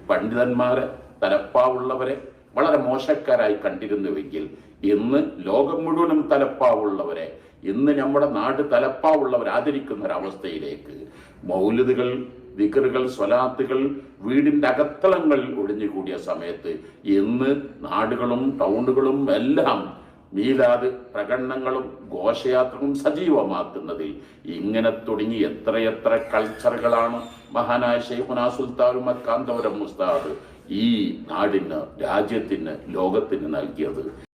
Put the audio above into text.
പണ്ഡിതന്മാരെ തലപ്പാവുള്ളവരെ വളരെ മോശക്കാരായി കണ്ടിരുന്നുവെങ്കിൽ ഇന്ന് ലോകം മുഴുവനും തലപ്പാവുള്ളവരെ, ഇന്ന് നമ്മുടെ നാട് തലപ്പാവുള്ളവരെ ആദരിക്കുന്ന ഒരവസ്ഥയിലേക്ക് മൗലിദുകൾ, ദിക്റുകൾ, സ്വലാത്തുകൾ വീടിന്റെ അകത്തളങ്ങളിൽ ഒഴിഞ്ഞുകൂടിയ സമയത്ത് ഇന്ന് നാടുകളും ടൗണുകളും എല്ലാം മീലാദ് പ്രകടനങ്ങളും ഘോഷയാത്രകളും സജീവമാക്കുന്നതിൽ ഇങ്ങനെ തുടങ്ങി എത്രയെത്ര കൾച്ചറുകളാണ് മഹാനായ ശൈഖുനാ സുൽത്താനുൽ മക്കാന്തപുരം ഉസ്താദ് ഈ നാടിന്, രാജ്യത്തിന്, ലോകത്തിന് നൽകിയത്.